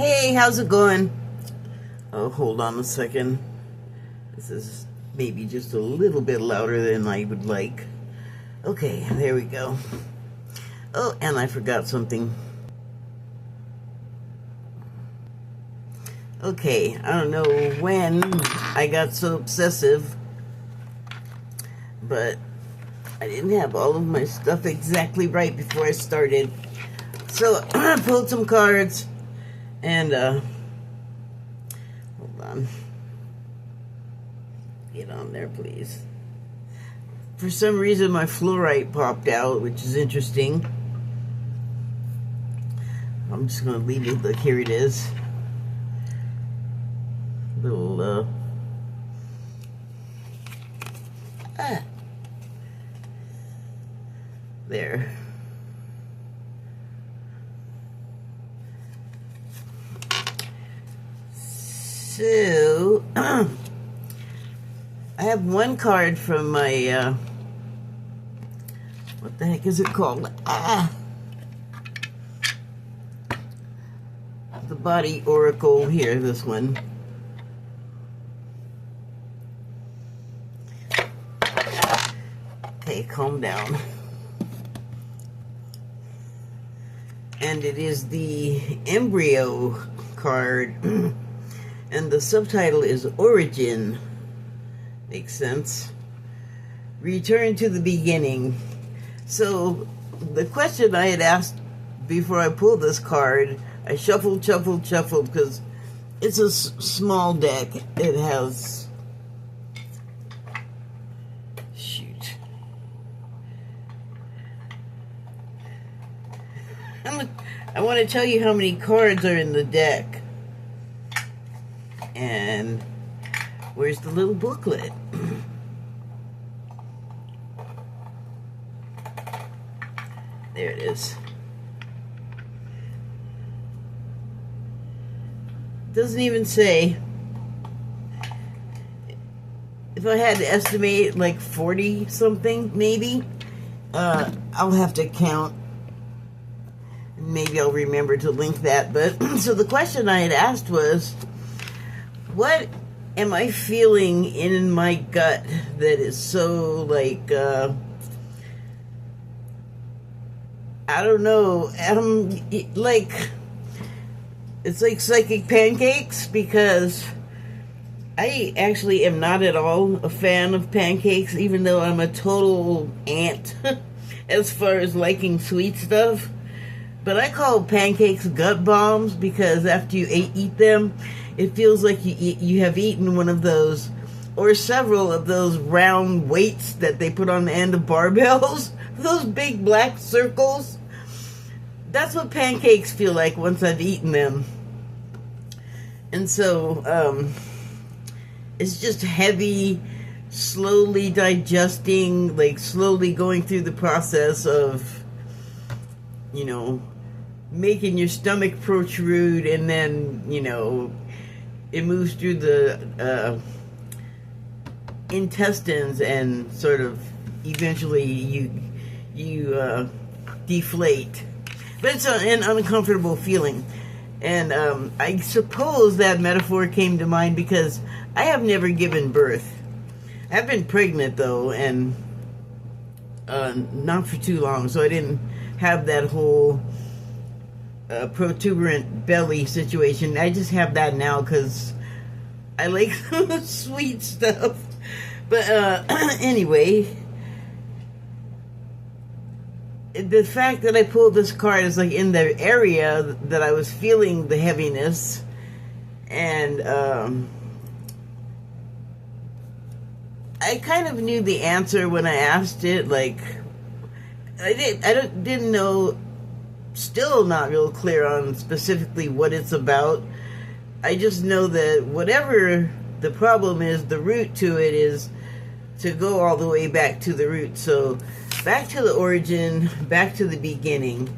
Hey, how's it going? Oh, hold on a second. This is maybe just a little bit louder than I would like. Okay, there we go. Oh, and I forgot something. Okay, I don't know when I got so obsessive, but I didn't have all of my stuff exactly right before I started. So I pulled some cards and hold on. Get on there, please. For some reason my fluorite popped out, which is interesting. I'm just gonna leave it. Look, here it is. Little there. So I have one card from my what the heck is it called? The Body Oracle here, this one. Okay, calm down. And it is the Embryo card. And the subtitle is Origin. Makes sense. Return to the beginning. So, the question I had asked before I pulled this card, I shuffled, because it's a small deck. It has... Shoot. I want to tell you how many cards are in the deck. And where's the little booklet? There it is. Doesn't even say. If I had to estimate, like 40 something, maybe. I'll have to count. Maybe I'll remember to link that. But so the question I had asked was, what am I feeling in my gut that is so, like, I don't know, like, it's like psychic pancakes, because I actually am not at all a fan of pancakes, even though I'm a total ant as far as liking sweet stuff. But I call pancakes gut bombs, because after you eat them, it feels like you have eaten one of those, or several of those round weights that they put on the end of barbells. Those big black circles. That's what pancakes feel like once I've eaten them. And so, it's just heavy, slowly digesting, like slowly going through the process of, you know, making your stomach protrude, and then, you know, it moves through the intestines, and sort of eventually you deflate. But it's an uncomfortable feeling. And I suppose that metaphor came to mind because I have never given birth. I've been pregnant, though, and not for too long, so I didn't have that whole protuberant belly situation. I just have that now because I like sweet stuff. But anyway, the fact that I pulled this card is like in the area that I was feeling the heaviness, and I kind of knew the answer when I asked it. Like, I didn't know, still not real clear on specifically what it's about. I just know that whatever the problem is, the root to it is to go all the way back to the root. So back to the origin, back to the beginning.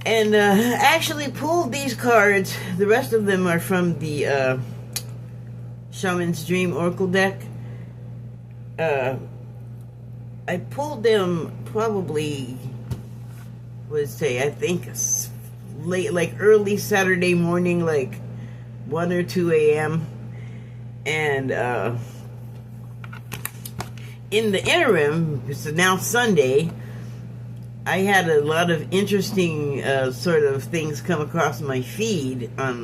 And I actually pulled these cards. The rest of them are from the Shaman's Dream Oracle deck. I pulled them probably, let's say, I think late, like early Saturday morning, like 1 or 2 a.m. And in the interim, it's now Sunday, I had a lot of interesting sort of things come across my feed on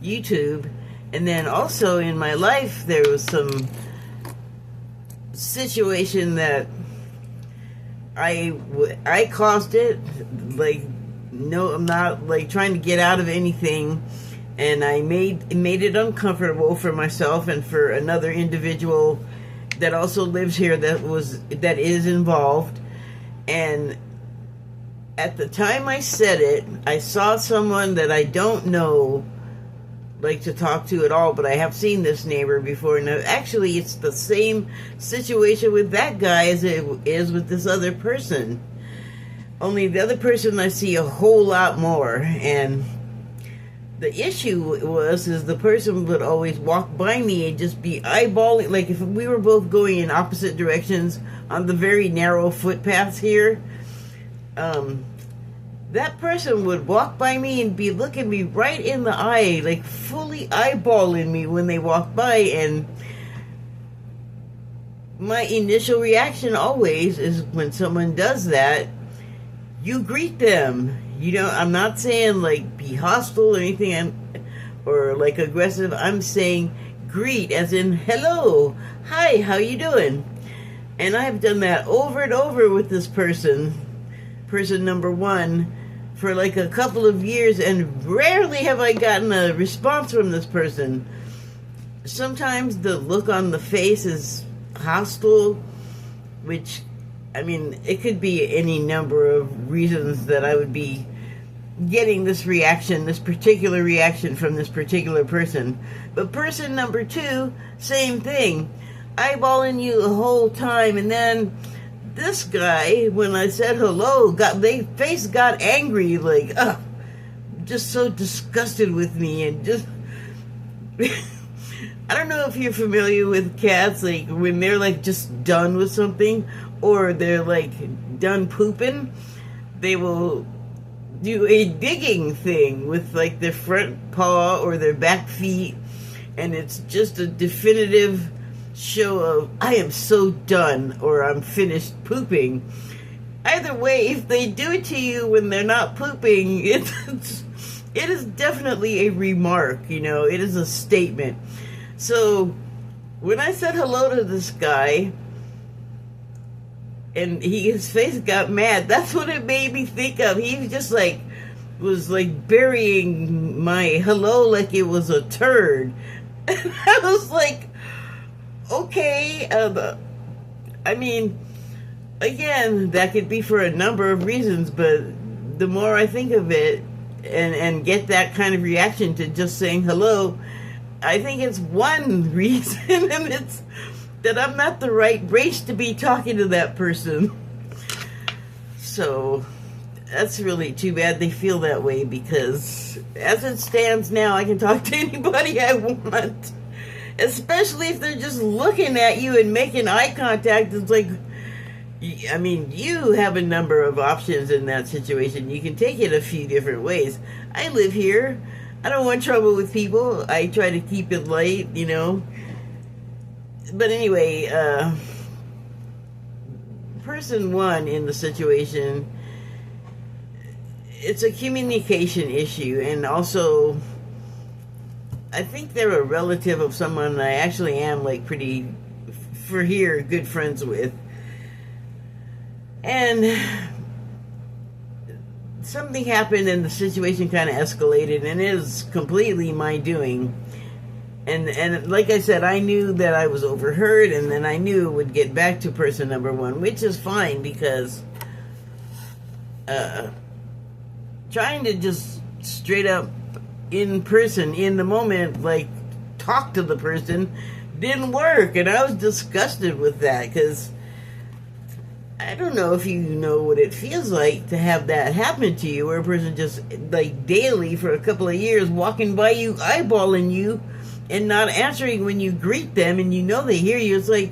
YouTube. And then also in my life, there was some situation that I caused it. Like, no, I'm not like trying to get out of anything. And I made it uncomfortable for myself and for another individual that also lives here that is involved. And at the time I said it, I saw someone that I don't know, like, to talk to at all, but I have seen this neighbor before. And actually, it's the same situation with that guy as it is with this other person. Only the other person I see a whole lot more. And the issue is the person would always walk by me and just be eyeballing. Like, if we were both going in opposite directions on the very narrow footpaths here, that person would walk by me and be looking me right in the eye, like fully eyeballing me when they walk by. And my initial reaction always is, when someone does that, you greet them. You know, I'm not saying like be hostile or anything, or like aggressive. I'm saying greet, as in hello, hi, how you doing? And I've done that over and over with this person number one, for like a couple of years, and rarely have I gotten a response from this person. Sometimes the look on the face is hostile, which, I mean, it could be any number of reasons that I would be getting this reaction, this particular reaction from this particular person. But person number two, same thing, eyeballing you the whole time. And then this guy, when I said hello, their face got angry, like, just so disgusted with me. And just I don't know if you're familiar with cats, like when they're like just done with something, or they're like done pooping, they will do a digging thing with like their front paw or their back feet, and it's just a definitive show of, I am so done, or I'm finished pooping. Either way, if they do it to you when they're not pooping, it is definitely a remark, you know, it is a statement. So when I said hello to this guy, and his face got mad, that's what it made me think of. He just like was like burying my hello like it was a turd. And I was like, okay, I mean, again, that could be for a number of reasons, but the more I think of it and get that kind of reaction to just saying hello, I think it's one reason, and it's that I'm not the right race to be talking to that person. So that's really too bad they feel that way, because as it stands now, I can talk to anybody I want. Especially if they're just looking at you and making eye contact. It's like, I mean, you have a number of options in that situation. You can take it a few different ways. I live here. I don't want trouble with people. I try to keep it light, you know. But anyway, person one in the situation, it's a communication issue, and also I think they're a relative of someone I actually am like pretty, for here, good friends with. And something happened and the situation kind of escalated, and it is completely my doing. And like I said, I knew that I was overheard, and then I knew it would get back to person number one, which is fine, because trying to just straight up in person, in the moment, like, talk to the person didn't work. And I was disgusted with that, because I don't know if you know what it feels like to have that happen to you, where a person just, like, daily for a couple of years walking by you, eyeballing you, and not answering when you greet them, and you know they hear you. It's like,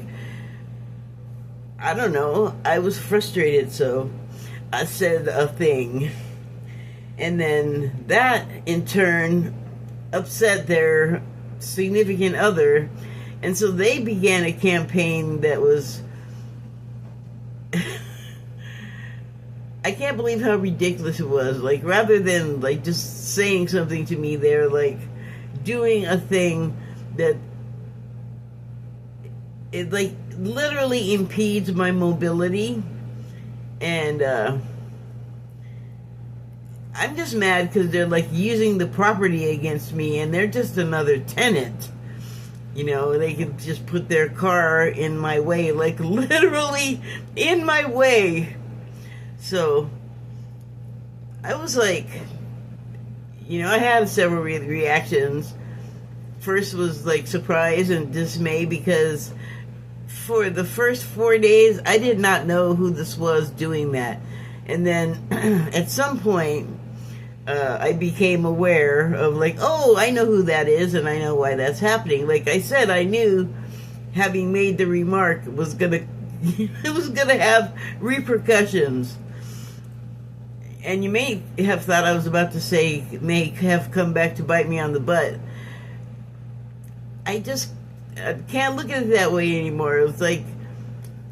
I don't know, I was frustrated, so I said a thing. And then that, in turn, upset their significant other. And so they began a campaign that was... I can't believe how ridiculous it was. Like, rather than, like, just saying something to me, they're, like, doing a thing that... it, like, literally impedes my mobility. And, I'm just mad because they're, like, using the property against me, and they're just another tenant. You know, they can just put their car in my way, like, literally in my way. So, I was like, you know, I had several reactions. First was, like, surprise and dismay, because for the first 4 days, I did not know who this was doing that. And then, at some point, I became aware of, like, oh, I know who that is, and I know why that's happening. Like I said, I knew, having made the remark, was gonna it was gonna have repercussions. And you may have thought I was about to say, may have come back to bite me on the butt. I just can't look at it that way anymore. It's like,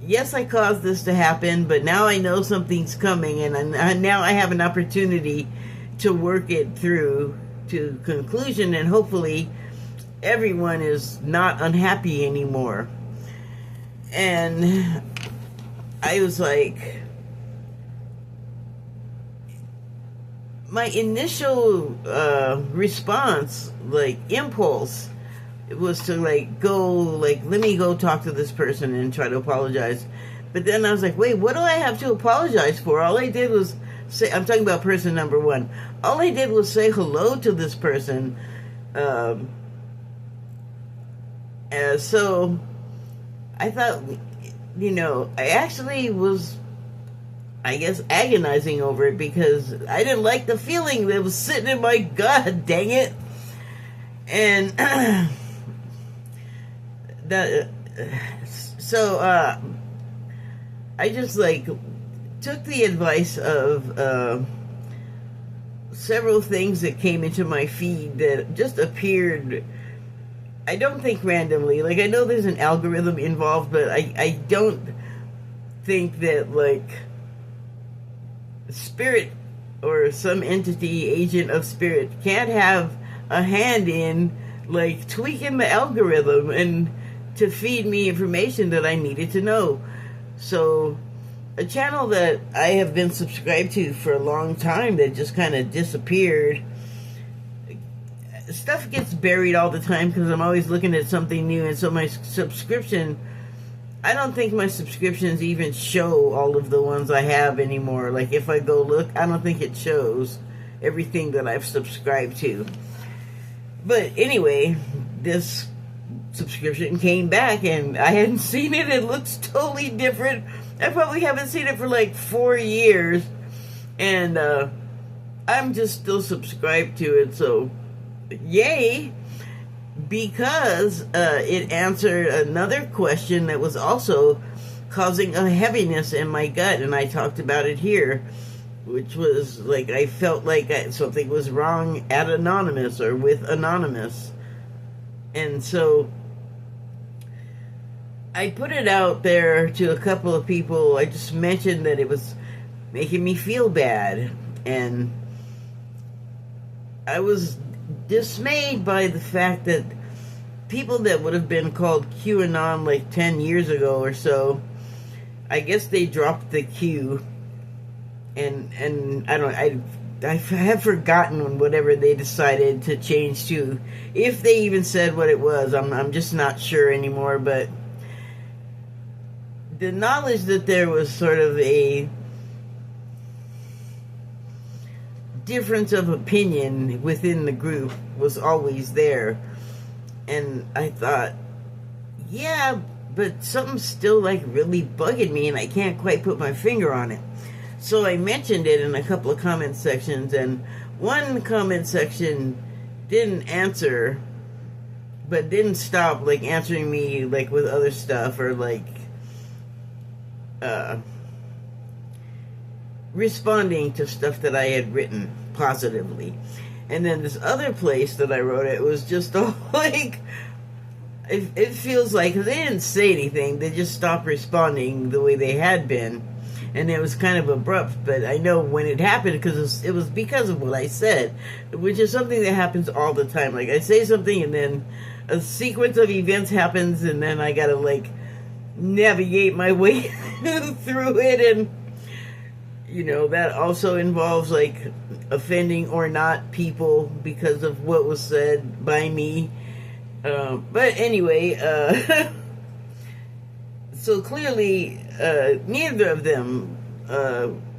yes, I caused this to happen, but now I know something's coming, and now I have an opportunity to work it through to conclusion, and hopefully everyone is not unhappy anymore. And I was like, my initial response, like, impulse, was to, like, go, like, let me go talk to this person and try to apologize. But then I was like, wait, what do I have to apologize for? All I did was say, I'm talking about person number one. All I did was say hello to this person. And so I thought, you know, I actually was, I guess, agonizing over it, because I didn't like the feeling that was sitting in my gut, dang it. And so I just, like, took the advice of several things that came into my feed that just appeared, I don't think randomly. Like, I know there's an algorithm involved, but I don't think that, like, spirit or some entity, agent of spirit, can't have a hand in, like, tweaking the algorithm and to feed me information that I needed to know. So a channel that I have been subscribed to for a long time that just kind of disappeared. Stuff gets buried all the time because I'm always looking at something new, and so my subscription, I don't think my subscriptions even show all of the ones I have anymore. Like, if I go look, I don't think it shows everything that I've subscribed to. But anyway, this subscription came back, and I hadn't seen it. It looks totally different. I probably haven't seen it for like 4 years, and I'm just still subscribed to it, so yay, because it answered another question that was also causing a heaviness in my gut, and I talked about it here, which was, like, I felt like something was wrong at Anonymous, or with Anonymous. And so I put it out there to a couple of people. I just mentioned that it was making me feel bad, and I was dismayed by the fact that people that would have been called QAnon like 10 years ago or so, I guess they dropped the Q, and I have forgotten whatever they decided to change to. If they even said what it was, I'm just not sure anymore. But the knowledge that there was sort of a difference of opinion within the group was always there. And I thought, yeah, but something's still, like, really bugging me, and I can't quite put my finger on it. So I mentioned it in a couple of comment sections, and one comment section didn't answer, but didn't stop, like, answering me, like, with other stuff, or, like, responding to stuff that I had written positively. And then this other place that I wrote it was just all like, it feels like, because they didn't say anything, they just stopped responding the way they had been. And it was kind of abrupt, but I know when it happened, because it was because of what I said, which is something that happens all the time. Like, I say something, and then a sequence of events happens, and then I gotta, like, navigate my way through it, and, you know, that also involves, like, offending or not people because of what was said by me. But anyway, so clearly, neither of them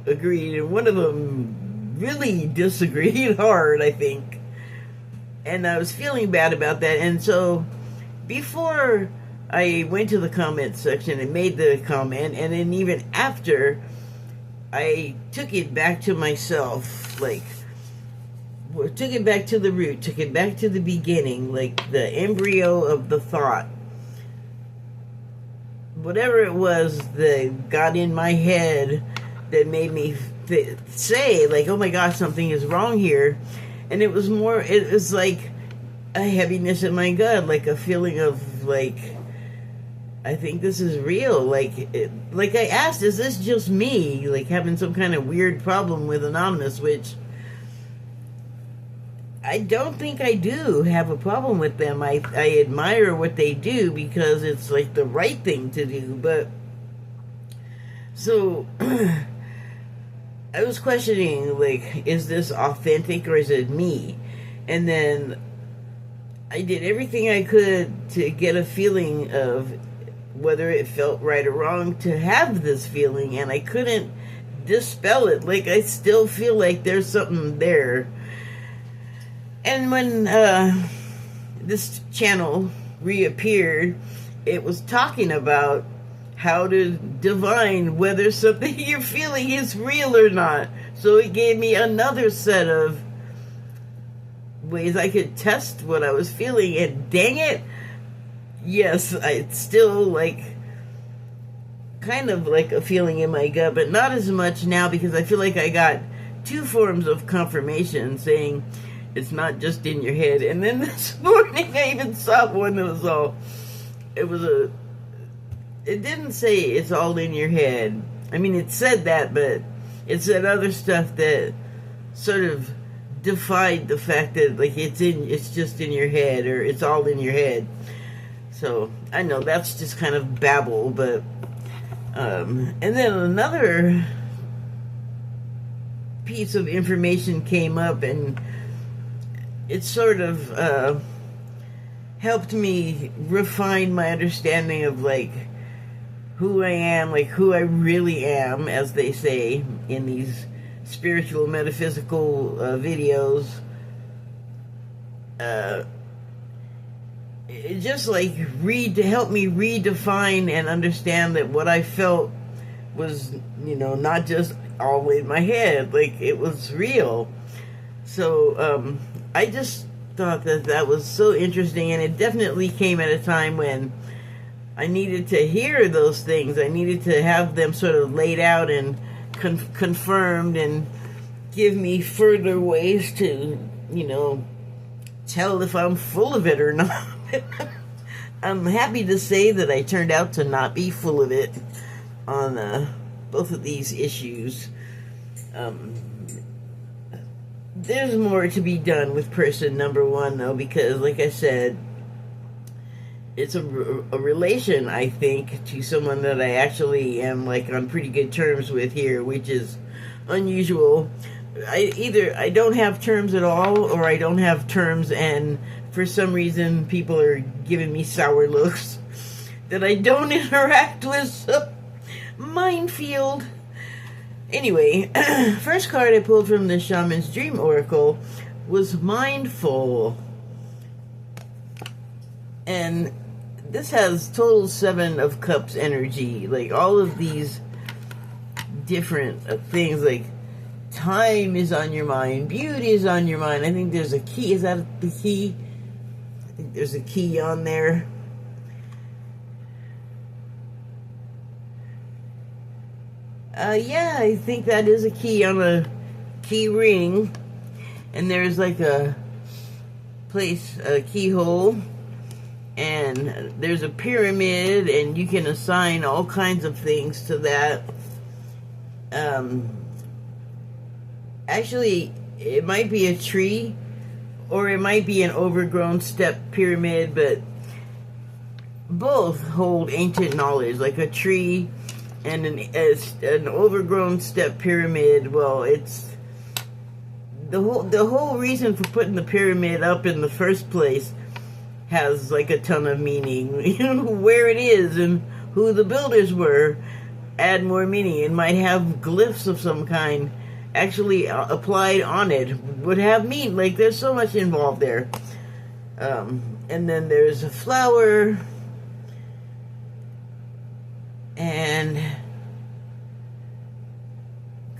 agreed, and one of them really disagreed hard, I think. And I was feeling bad about that. And so before I went to the comment section and made the comment, and then even after, I took it back to myself, like, took it back to the root, took it back to the beginning, like the embryo of the thought. Whatever it was that got in my head that made me say, like, oh my gosh, something is wrong here. And it was like a heaviness in my gut, like a feeling of, like, I think this is real. Like I asked, is this just me, like, having some kind of weird problem with Anonymous, which I don't think I do have a problem with them. I admire what they do because it's like the right thing to do. But so I was questioning, like, is this authentic or is it me? And then I did everything I could to get a feeling of whether it felt right or wrong to have this feeling, and I couldn't dispel it. Like, I still feel like there's something there. And when this channel reappeared, it was talking about how to divine whether something you're feeling is real or not. So it gave me another set of ways I could test what I was feeling, and dang it, yes, I still, like, kind of like a feeling in my gut, but not as much now, because I feel like I got two forms of confirmation saying it's not just in your head. And then this morning I even saw one that was all, it didn't say it's all in your head. I mean, it said that, but it said other stuff that sort of defied the fact that, like, it's just in your head, or it's all in your head. So I know that's just kind of babble, but and then another piece of information came up, and it sort of helped me refine my understanding of, like, who I am, like, who I really am, as they say in these spiritual, metaphysical videos. It just, like, to help me redefine and understand that what I felt was, you know, not just all in my head, like, it was real. So I just thought that was so interesting, and it definitely came at a time when I needed to hear those things. I needed to have them sort of laid out and confirmed, and give me further ways to, you know, tell if I'm full of it or not. I'm happy to say that I turned out to not be full of it on both of these issues. There's more to be done with person number one, though, because, like I said, it's a relation, I think, to someone that I actually am, like, on pretty good terms with here, which is unusual. Either I don't have terms at all, or I don't have terms, and for some reason people are giving me sour looks that I don't interact with. So, minefield. Anyway, first card I pulled from the Shaman's Dream Oracle was Mindful. And this has total 7 of Cups energy. Like, all of these different things, like, time is on your mind, beauty is on your mind. I think there's a key. Is that the key? I think there's a key on there. Yeah, I think that is a key on a key ring. and there's like a place, a keyhole, and there's a pyramid, and you can assign all kinds of things to that. Actually, it might be a tree, or it might be an overgrown step pyramid, but both hold ancient knowledge, like a tree and an overgrown step pyramid. Well, it's the whole reason for putting the pyramid up in the first place has like a ton of meaning. You know, where it is and who the builders were add more meaning. It might have glyphs of some kind actually applied on it, would have meaning. Like, there's so much involved there. And then there's a flower, and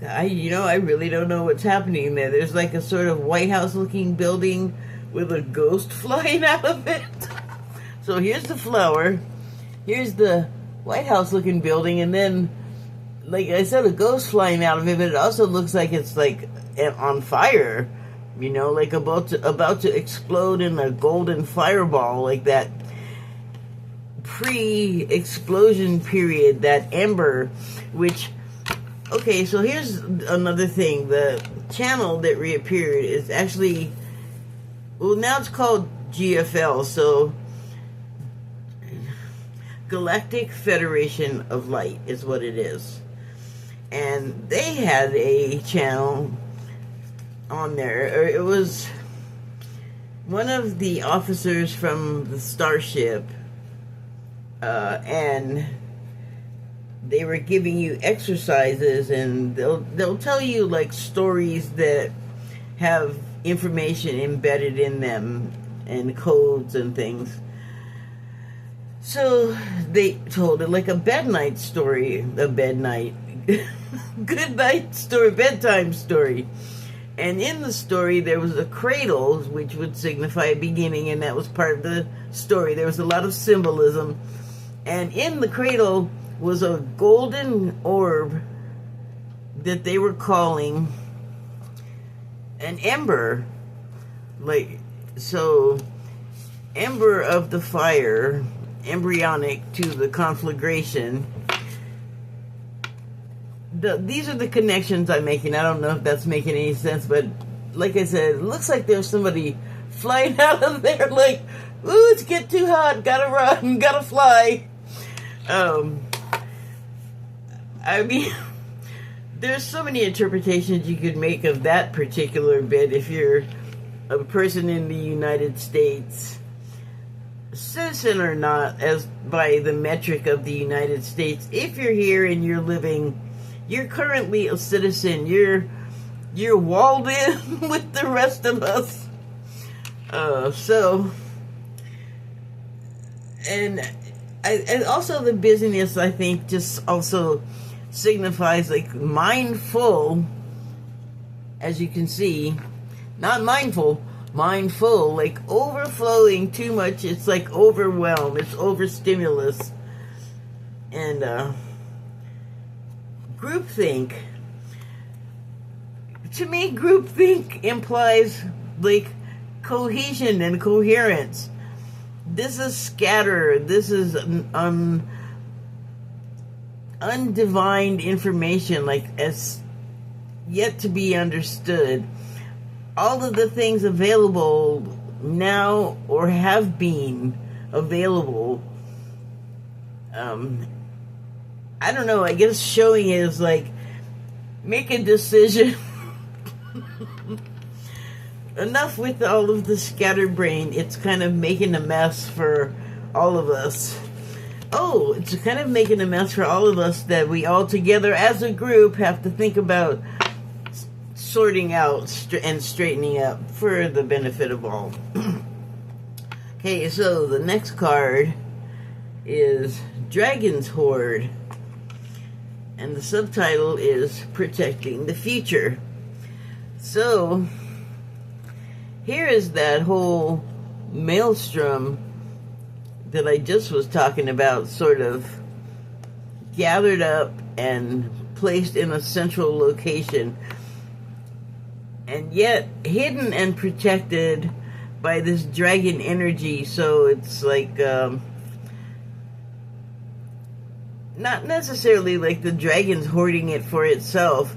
I really don't know what's happening there. There's like a sort of White House looking building with a ghost flying out of it. So here's the flower, here's the White House looking building, and then, like I said, a ghost flying out of it, but it also looks like it's like on fire, you know, like about to explode in a golden fireball, like that pre-explosion period, that ember, which, okay, so here's another thing. The channel that reappeared is actually, well, now it's called GFL, so Galactic Federation of Light is what it is. And they had a channel on there. It was one of the officers from the starship, and they were giving you exercises, and they'll tell you like stories that have information embedded in them and codes and things. So they told it like a bedtime story, good night story, bedtime story. And in the story, there was a cradle, which would signify a beginning, and that was part of the story. There was a lot of symbolism. And in the cradle was a golden orb that they were calling an ember. Like, so, ember of the fire, embryonic to the conflagration. These are the connections I'm making. I don't know if that's making any sense, but like I said, it looks like there's somebody flying out of there like, ooh, it's getting too hot, gotta run, gotta fly. I mean, there's so many interpretations you could make of that particular bit if you're a person in the United States, citizen or not, as by the metric of the United States. If you're here and you're living, you're currently a citizen. You're walled in with the rest of us. And also the busyness, I think, just also signifies like mindful, as you can see, not mindful, mindful, like overflowing too much. It's like overwhelm, it's overstimulus. And groupthink, to me, groupthink implies like cohesion and coherence. This is scatter. This is undivined information, like as yet to be understood. All of the things available now or have been available. I don't know. I guess showing is like make a decision. Enough with all of the scatterbrain. It's kind of making a mess for all of us. Oh, it's kind of making a mess for all of us that we all together as a group have to think about sorting out and straightening up for the benefit of all. Okay, so the next card is Dragon's Hoard. And the subtitle is Protecting the Future. So here is that whole maelstrom that I just was talking about, sort of gathered up and placed in a central location. and yet hidden and protected by this dragon energy. So it's like not necessarily like the dragon's hoarding it for itself.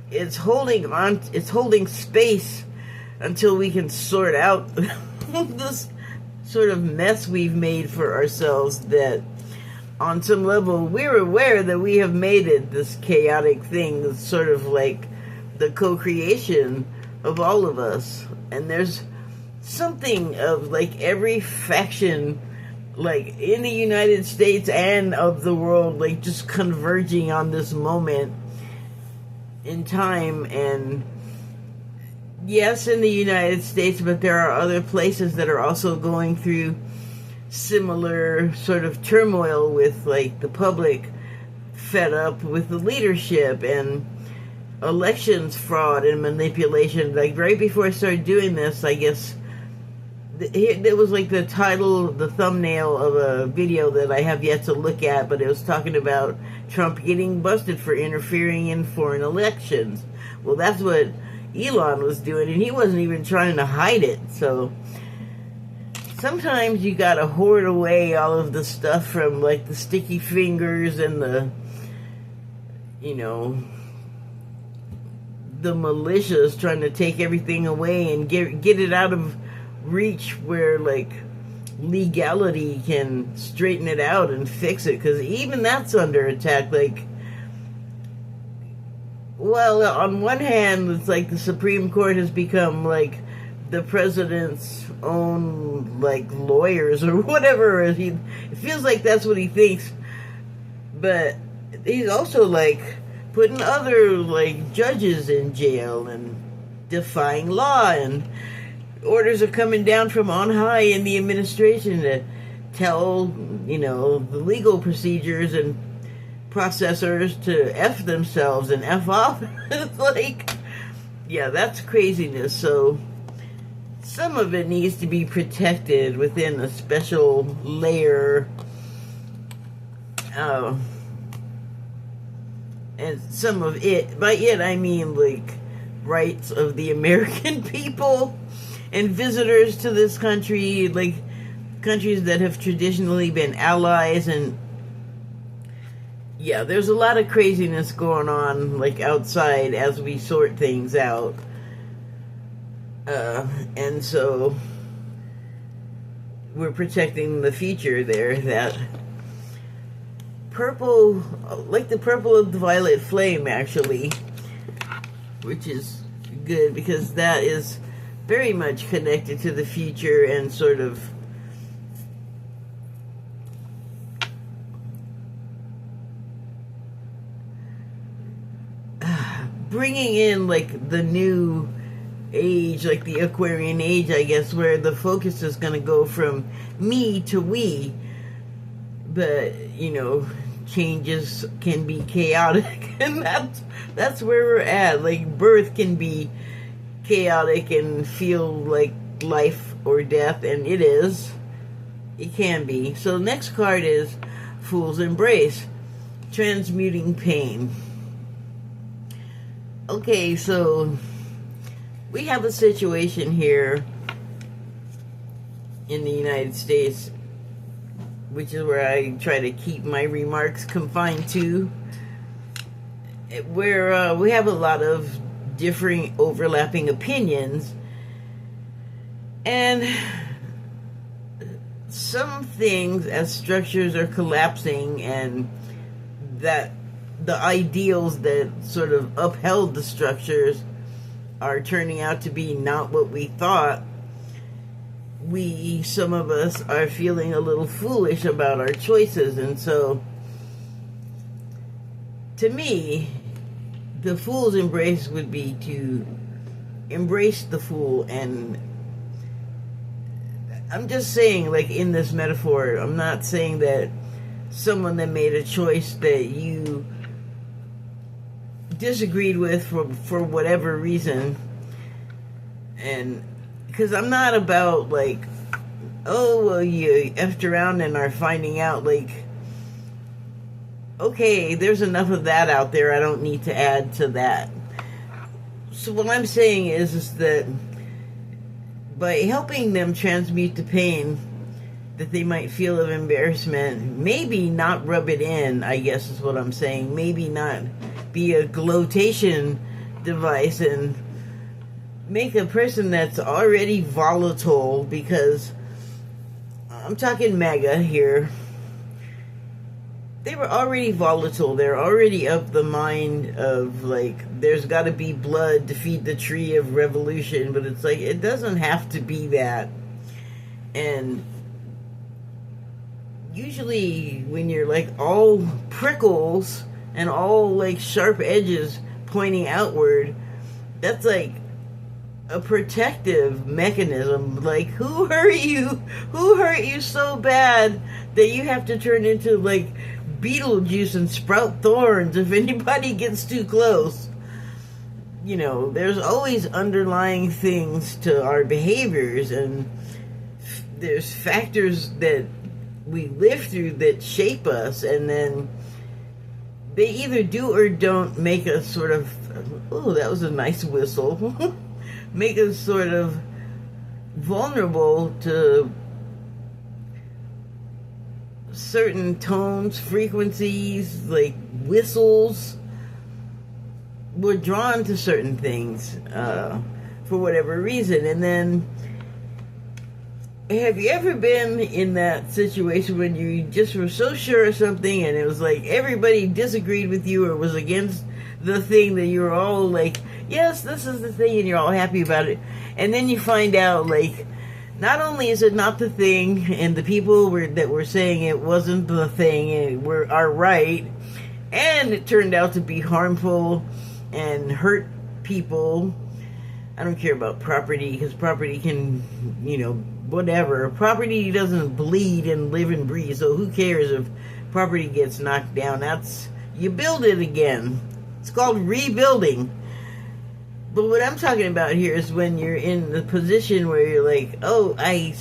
It's holding space until we can sort out this sort of mess we've made for ourselves, that on some level we're aware that we have made it this chaotic thing that's sort of like the co-creation of all of us. And there's something of like every faction, like in the United States and of the world, like just converging on this moment in time. And yes, in the United States, but there are other places that are also going through similar sort of turmoil, with like the public fed up with the leadership and elections fraud and manipulation. Like right before I started doing this, I guess it was like the title, the thumbnail of a video that I have yet to look at, but it was talking about Trump getting busted for interfering in foreign elections. Well, that's what Elon was doing, and he wasn't even trying to hide it. So sometimes you gotta hoard away all of the stuff from like the sticky fingers and the, you know, the militias trying to take everything away and get it out of reach where like legality can straighten it out and fix it, because even that's under attack. Like, well, on one hand, it's like the Supreme Court has become like the president's own like lawyers or whatever. It feels like that's what he thinks, but he's also like putting other like judges in jail and defying law, and orders are coming down from on high in the administration to tell, you know, the legal procedures and processors to F themselves and F off. It's like, yeah, that's craziness. So some of it needs to be protected within a special layer. And some of it, by it I mean like rights of the American people and visitors to this country, like countries that have traditionally been allies. And yeah, there's a lot of craziness going on like outside as we sort things out. And so we're protecting the future there. That purple, like the purple of the violet flame, actually, which is good because that is very much connected to the future and sort of bringing in like the new age, like the Aquarian age, I guess, where the focus is going to go from me to we. But, you know, changes can be chaotic, and that's where we're at. Like, birth can be chaotic and feel like life or death, and it is. It can be. So the next card is Fool's Embrace, transmuting pain. Okay, so we have a situation here in the United States, which is where I try to keep my remarks confined to, where we have a lot of differing, overlapping opinions, and some things as structures are collapsing, and that the ideals that sort of upheld the structures are turning out to be not what we thought. Some of us are feeling a little foolish about our choices. And so, to me, the fool's embrace would be to embrace the fool. And I'm just saying, like, in this metaphor, I'm not saying that someone that made a choice that you disagreed with for whatever reason, and because I'm not about like, oh, well, you effed around and are finding out, like, okay, there's enough of that out there, I don't need to add to that. So what I'm saying is that by helping them transmute the pain that they might feel of embarrassment, maybe not rub it in, I guess is what I'm saying. Maybe not be a glotation device and make a person that's already volatile, because I'm talking MAGA here. They were already volatile. They're already of the mind of, like, there's got to be blood to feed the tree of revolution, but it's like, it doesn't have to be that. And usually when you're like all prickles and all like sharp edges pointing outward, that's like a protective mechanism. Like, who hurt you so bad that you have to turn into like Beetlejuice and sprout thorns if anybody gets too close? You know, there's always underlying things to our behaviors, and there's factors that we live through that shape us, and then they either do or don't make us sort of, oh, that was a nice whistle, make us sort of vulnerable to certain tones, frequencies, like whistles. We're drawn to certain things for whatever reason. And then, have you ever been in that situation when you just were so sure of something and it was like everybody disagreed with you or was against the thing that you were all like, yes, this is the thing, and you're all happy about it, and then you find out, like, not only is it not the thing, and the people that were saying it wasn't the thing and are right, and it turned out to be harmful and hurt people. I don't care about property, because property can, you know, whatever. Property doesn't bleed and live and breathe, so who cares if property gets knocked down? You build it again. It's called rebuilding. But what I'm talking about here is when you're in the position where you're like, oh, I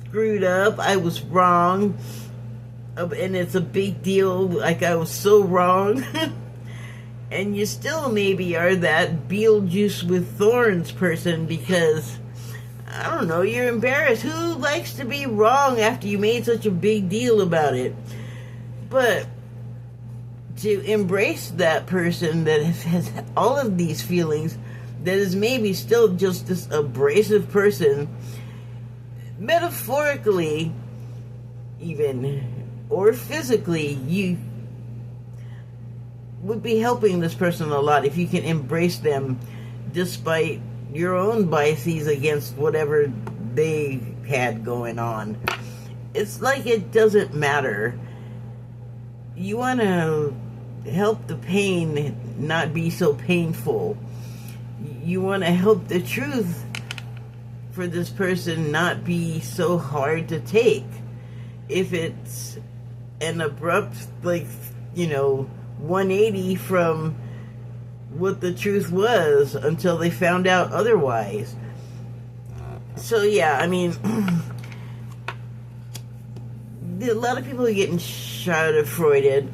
screwed up, I was wrong, and it's a big deal, like I was so wrong. And you still maybe are that Beetlejuice with thorns person because, I don't know, you're embarrassed. Who likes to be wrong after you made such a big deal about it? But to embrace that person that has all of these feelings, that is maybe still just this abrasive person, metaphorically even, or physically, you would be helping this person a lot if you can embrace them despite your own biases against whatever they had going on. It's like it doesn't matter. You want to help the pain not be so painful. You want to help the truth for this person not be so hard to take. If it's an abrupt, like, you know, 180 from what the truth was until they found out otherwise. So yeah, I mean, a lot of people are getting schadenfreude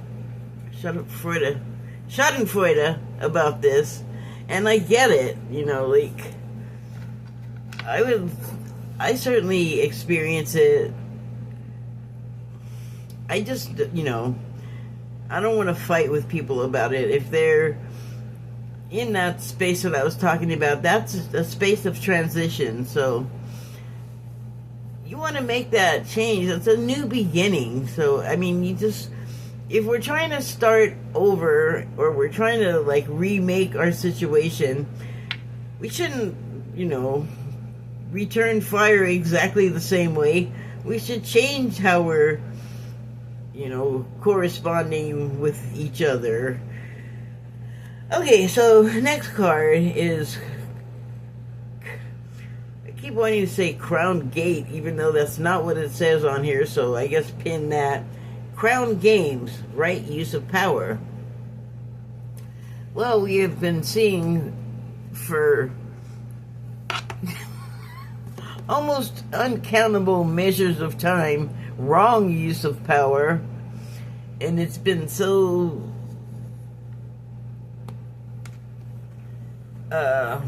about this, and I get it. You know, like, I certainly experience it. I just, you know, I don't want to fight with people about it. If they're in that space that I was talking about, that's a space of transition. So you want to make that change. It's a new beginning. So, I mean, if we're trying to start over, or we're trying to, like, remake our situation, we shouldn't, you know, return fire exactly the same way. We should change how we're, you know, corresponding with each other. Okay, so next card is, I keep wanting to say Crown Gate, even though that's not what it says on here, so I guess pin that. Crown Games, right use of power. Well, we have been seeing for almost uncountable measures of time wrong use of power, and it's been so uh,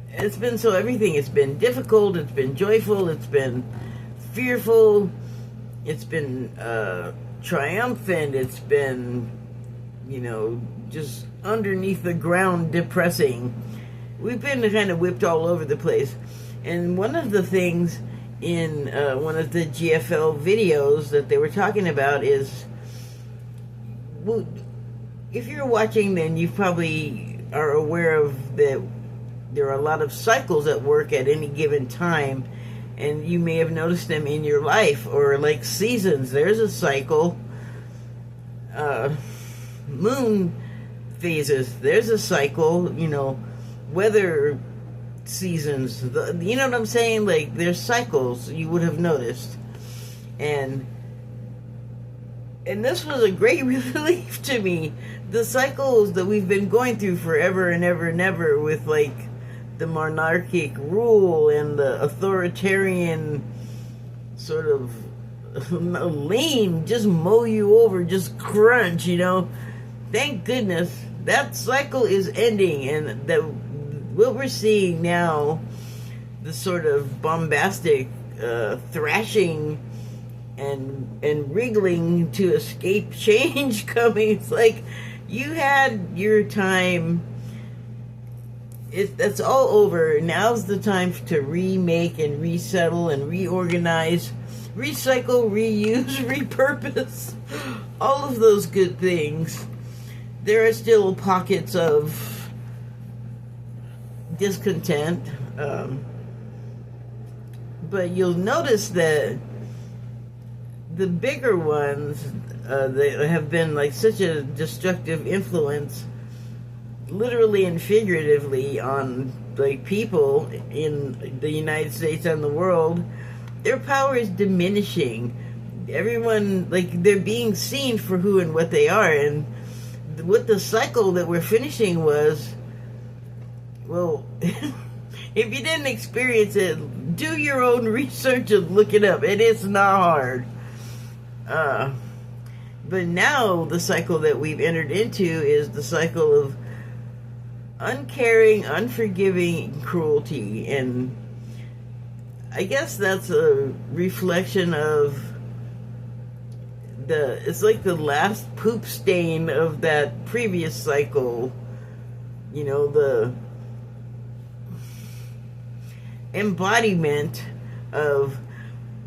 it's been so everything. It's been difficult. It's been joyful. It's been fearful. It's been triumphant. It's been, just underneath the ground depressing. We've been kind of whipped all over the place. And one of the things in one of the GFL videos that they were talking about is, well, if you're watching, then you probably are aware of that there are a lot of cycles at work at any given time, and you may have noticed them in your life, or like seasons. There's a cycle. Moon phases, there's a cycle. Weather seasons, you know what I'm saying? Like, there's cycles you would have noticed. And this was a great relief to me. The cycles that we've been going through forever and ever and ever, with like the monarchic rule and the authoritarian sort of lean, just mow you over, just crunch, Thank goodness that cycle is ending, and that what we're seeing now, the sort of bombastic thrashing and wriggling to escape change coming. It's like, you had your time. That's all over. Now's the time to remake and resettle and reorganize, recycle, reuse, repurpose, all of those good things. There are still pockets of discontent, but you'll notice that the bigger ones that have been like such a destructive influence, literally and figuratively, on like people in the United States and the world, their power is diminishing. Everyone, like, they're being seen for who and what they are. And what the cycle that we're finishing was, well, if you didn't experience it, do your own research and look it up. It is not hard. But now the cycle that we've entered into is the cycle of uncaring, unforgiving cruelty. And I guess that's a reflection of it's like the last poop stain of that previous cycle. The embodiment of,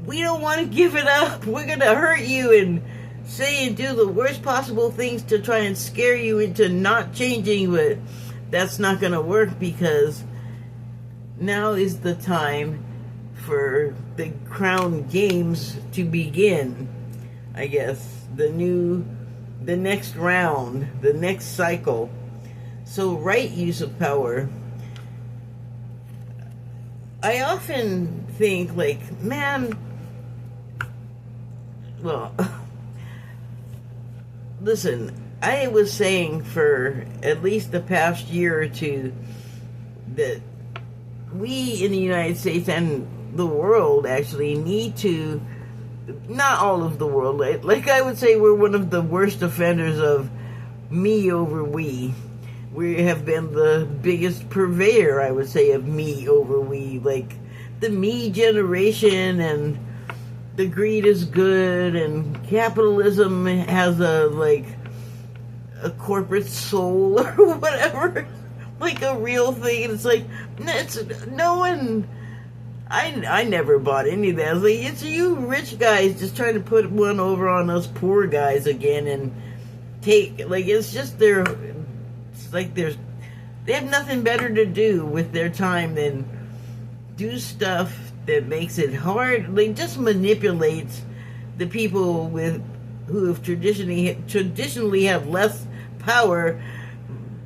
we don't want to give it up, we're gonna hurt you and say and do the worst possible things to try and scare you into not changing, but that's not gonna work, because now is the time for the Crown Games to begin. I guess the next round, the next cycle. So, right use of power. I often think, like, man, well, listen, I was saying for at least the past year or two that we in the United States and the world actually need to, not all of the world, like I would say we're one of the worst offenders of me over we. We have been the biggest purveyor, I would say, of me over we. Like, the me generation, and the greed is good, and capitalism has a corporate soul or whatever, like a real thing. And it's like, no one, I never bought any of that. I was like, it's you rich guys just trying to put one over on us poor guys again, and take, like, it's just they have nothing better to do with their time than do stuff that makes it hard. Like, just manipulates the people who have traditionally have less power,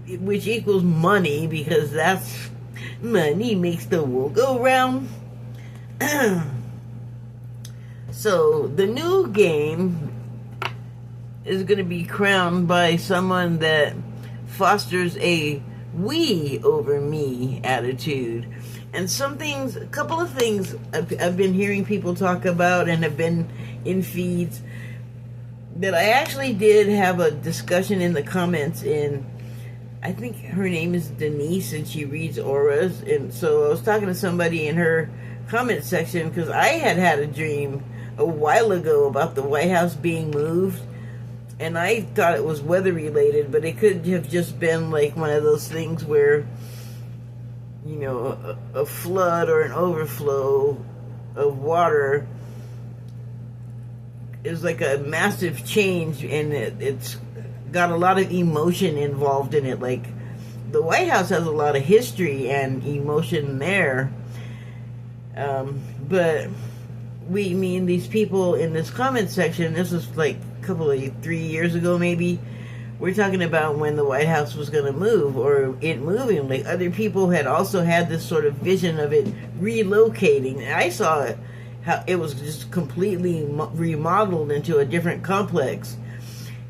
which equals money, because that's money makes the world go round. So the new game is going to be crowned by someone that fosters a we over me attitude. And a couple of things I've been hearing people talk about and have been in feeds that I actually did have a discussion in the comments in I think her name is Denise, and she reads auras. And so I was talking to somebody in her comment section because I had a dream a while ago about the White House being moved, and I thought it was weather related, but it could have just been like one of those things where, you know, a flood or an overflow of water is like a massive change, and it's got a lot of emotion involved in it. Like, the White House has a lot of history and emotion there, but me and these people in this comment section, this was like a couple of 3 years ago maybe, we're talking about when the White House was going to move, or it moving. Like, other people had also had this sort of vision of it relocating. And I saw it, how it was just completely remodeled into a different complex.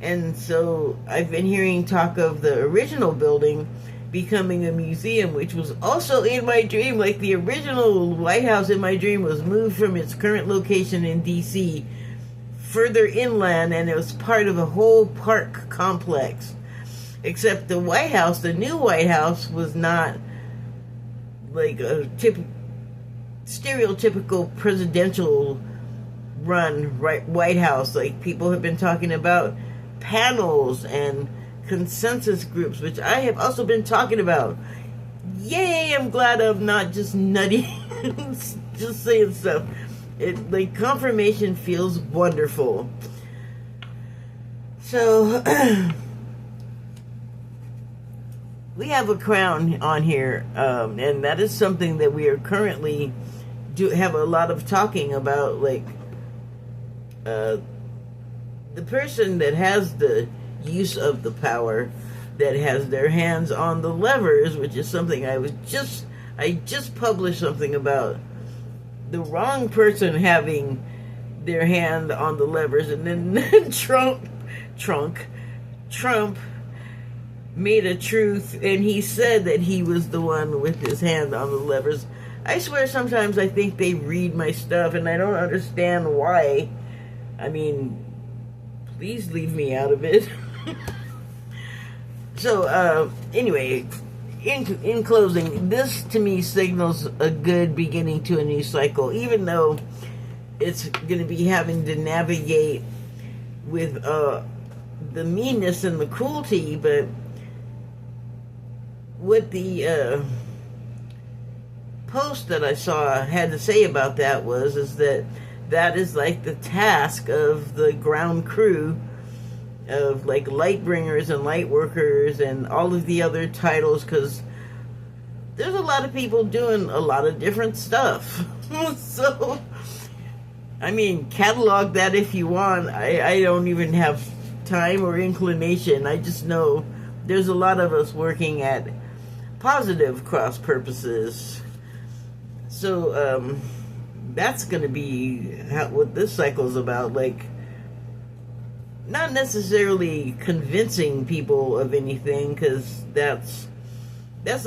And so I've been hearing talk of the original building becoming a museum, which was also in my dream. Like, the original White House in my dream was moved from its current location in D.C. further inland, and it was part of a whole park complex. Except the White House, the new White House, was not like a stereotypical presidential run White House. Like, people have been talking about panels and consensus groups, which I have also been talking about. Yay, I'm glad I'm not just nutty just saying stuff. It, like, confirmation feels wonderful. So we have a crown on here, and that is something that we are currently have a lot of talking about. Like, the person that has the use of the power, that has their hands on the levers, which is something I just published something about the wrong person having their hand on the levers, and then Trump made a truth, and he said that he was the one with his hand on the levers. I swear sometimes I think they read my stuff, and I don't understand why. I mean, please leave me out of it. So, anyway, in closing, this to me signals a good beginning to a new cycle, even though it's going to be having to navigate with the meanness and the cruelty. But what the post that I saw had to say about that is that is like the task of the ground crew, of like light bringers and light workers and all of the other titles, because there's a lot of people doing a lot of different stuff. So, I mean, catalog that if you want. I don't even have time or inclination. I just know there's a lot of us working at positive cross purposes. So, that's going to be what this cycle is about. Like, not necessarily convincing people of anything, because that's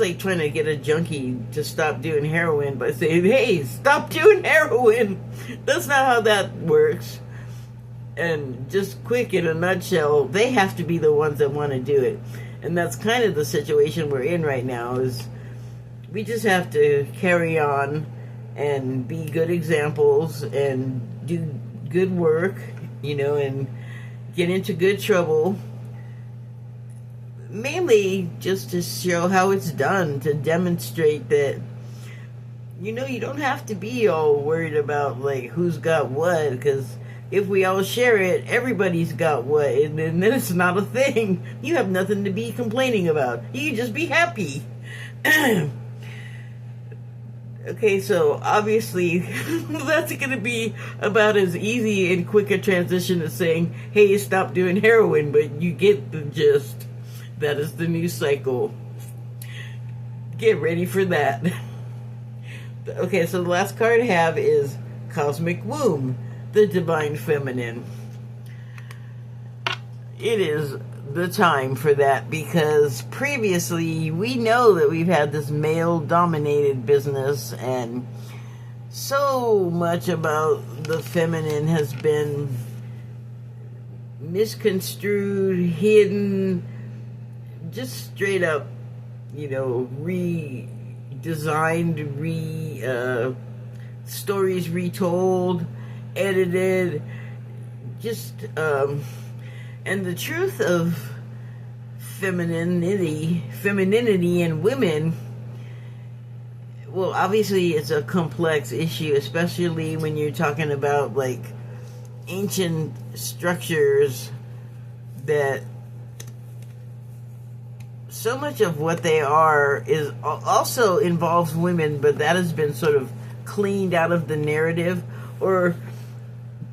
like trying to get a junkie to stop doing heroin by saying, hey, stop doing heroin. That's not how that works. And just quick, in a nutshell, they have to be the ones that want to do it. And that's kind of the situation we're in right now, is we just have to carry on and be good examples and do good work, you know, and get into good trouble, mainly just to show how it's done, to demonstrate that, you know, you don't have to be all worried about like who's got what, because if we all share it, everybody's got what, and then it's not a thing. You have nothing to be complaining about. You can just be happy. Okay, so obviously that's going to be about as easy and quick a transition as saying, hey, stop doing heroin, but you get the gist. That is the new cycle. Get ready for that. Okay, so the last card I have is Cosmic Womb, the Divine Feminine. It is the time for that, because previously we know that we've had this male-dominated business, and so much about the feminine has been misconstrued, hidden, just straight up, redesigned, stories retold, edited, just, and the truth of femininity in women, well, obviously it's a complex issue, especially when you're talking about like ancient structures that so much of what they are is also involves women, but that has been sort of cleaned out of the narrative. Or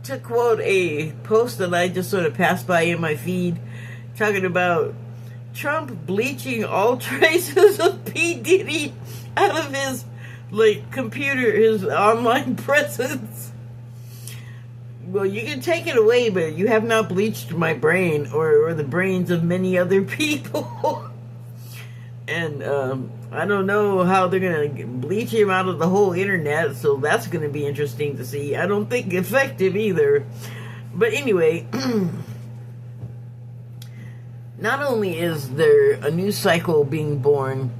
to quote a post that I just sort of passed by in my feed, talking about Trump bleaching all traces of P. Diddy out of his computer, his online presence. Well, you can take it away, but you have not bleached my brain or the brains of many other people. And I don't know how they're going to bleach him out of the whole internet, so that's going to be interesting to see. I don't think effective either. But anyway, not only is there a new cycle being born,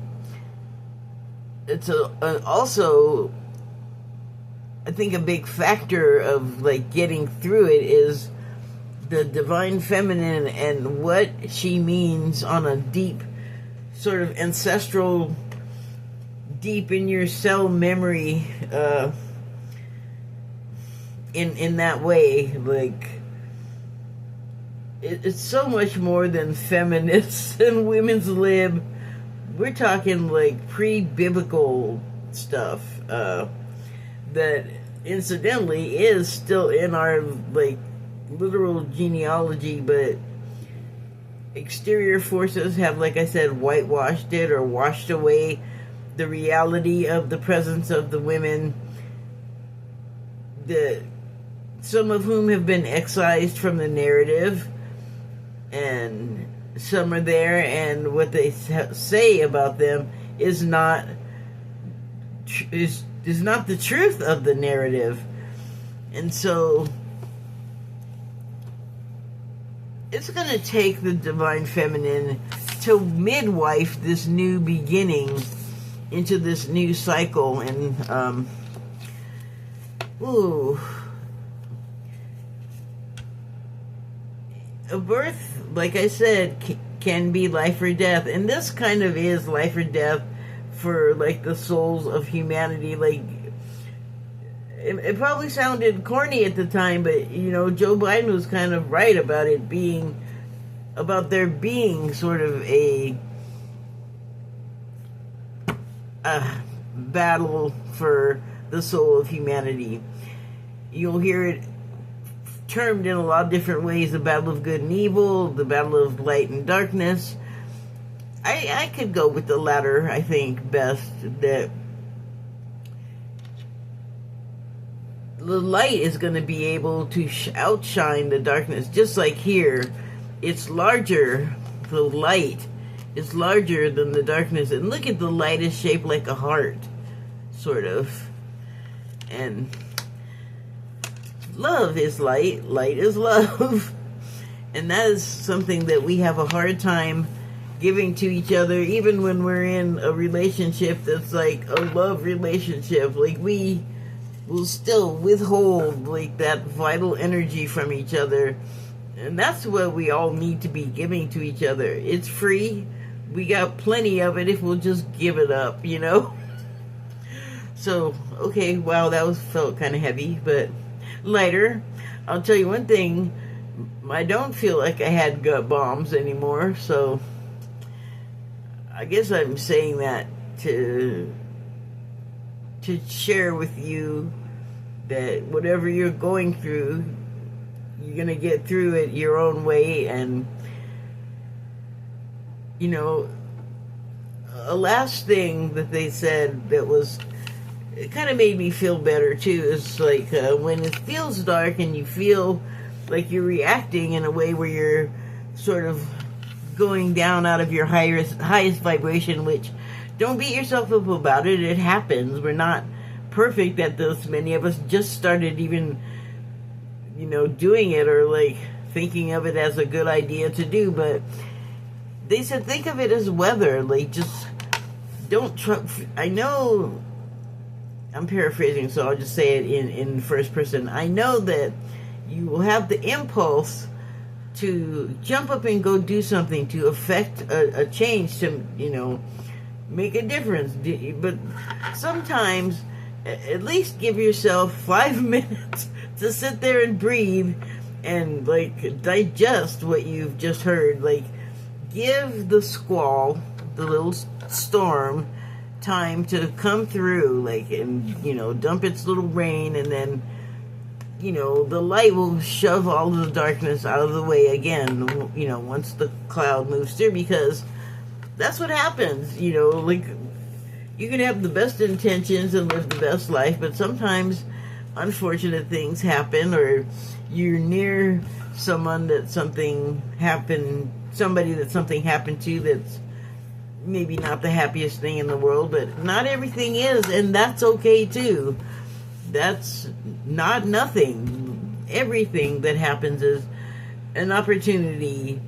it's also, I think, a big factor of getting through it is the divine feminine and what she means on a deep, sort of ancestral, deep in your cell memory, in that way. It's so much more than feminists and women's lib. We're talking pre-biblical stuff, that incidentally is still in our literal genealogy, but exterior forces have, like I said, whitewashed it or washed away the reality of the presence of the women, some of whom have been excised from the narrative, and some are there, and what they say about them is not the truth of the narrative. And so it's going to take the divine feminine to midwife this new beginning into this new cycle. And a birth, like I said, can be life or death, and this kind of is life or death for the souls of humanity. It probably sounded corny at the time, but Joe Biden was kind of right about it being, about there being sort of a battle for the soul of humanity. You'll hear it termed in a lot of different ways: the battle of good and evil, the battle of light and darkness. I could go with the latter, I think, best. That the light is going to be able to outshine the darkness. Just like here, it's larger, the light is larger than the darkness. And look at the light is shaped like a heart, sort of. And love is light, light is love. And that is something that we have a hard time giving to each other, even when we're in a relationship that's like a love relationship. We will still withhold that vital energy from each other. And that's what we all need to be giving to each other. It's free. We got plenty of it if we'll just give it up, So, okay, wow, that felt kind of heavy, but lighter. I'll tell you one thing, I don't feel like I had gut bombs anymore, so I guess I'm saying that to share with you that whatever you're going through, you're going to get through it your own way. And a last thing that they said that it kind of made me feel better too, is when it feels dark and you feel like you're reacting in a way where you're sort of going down out of your highest vibration, which, don't beat yourself up about it. It happens. We're not perfect at this. Many of us just started even, doing it, or thinking of it as a good idea to do. But they said think of it as weather. Like, just don't try. I know, I'm paraphrasing, so I'll just say it in first person. I know that you will have the impulse to jump up and go do something to affect a change, to, you know, make a difference. But sometimes, at least give yourself 5 minutes to sit there and breathe and, like, digest what you've just heard. Like, give the squall, the little storm, time to come through, like, and, you know, dump its little rain, and then, you know, the light will shove all of the darkness out of the way again, you know, once the cloud moves through, because that's what happens, you know. Like, you can have the best intentions and live the best life, but sometimes unfortunate things happen, or you're near someone that something happened, somebody that something happened to that's maybe not the happiest thing in the world, but not everything is, and that's okay too. That's not nothing. Everything that happens is an opportunity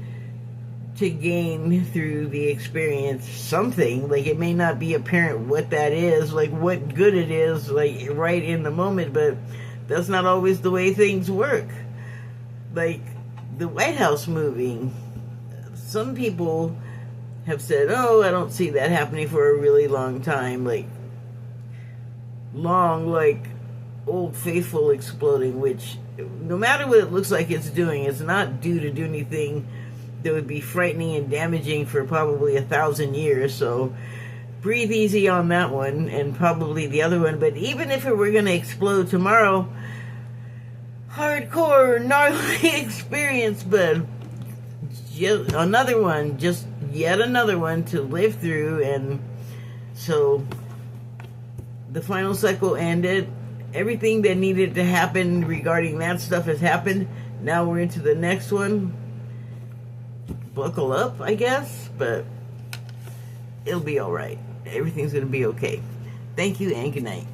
to gain through the experience something. Like, it may not be apparent what that is, like what good it is, like right in the moment, but that's not always the way things work. Like the White House moving, some people have said, oh, I don't see that happening for a really long time. Like, long, like Old Faithful exploding, which no matter what it looks like it's doing, it's not due to do anything that would be frightening and damaging for probably 1,000 years. So breathe easy on that one, and probably the other one. But even if it were going to explode tomorrow, hardcore, gnarly experience, but just another one, just yet another one to live through. And so the final cycle ended. Everything that needed to happen regarding that stuff has happened. Now we're into the next one. Buckle up, I guess, but it'll be all right. Everything's going to be okay. Thank you, and good night.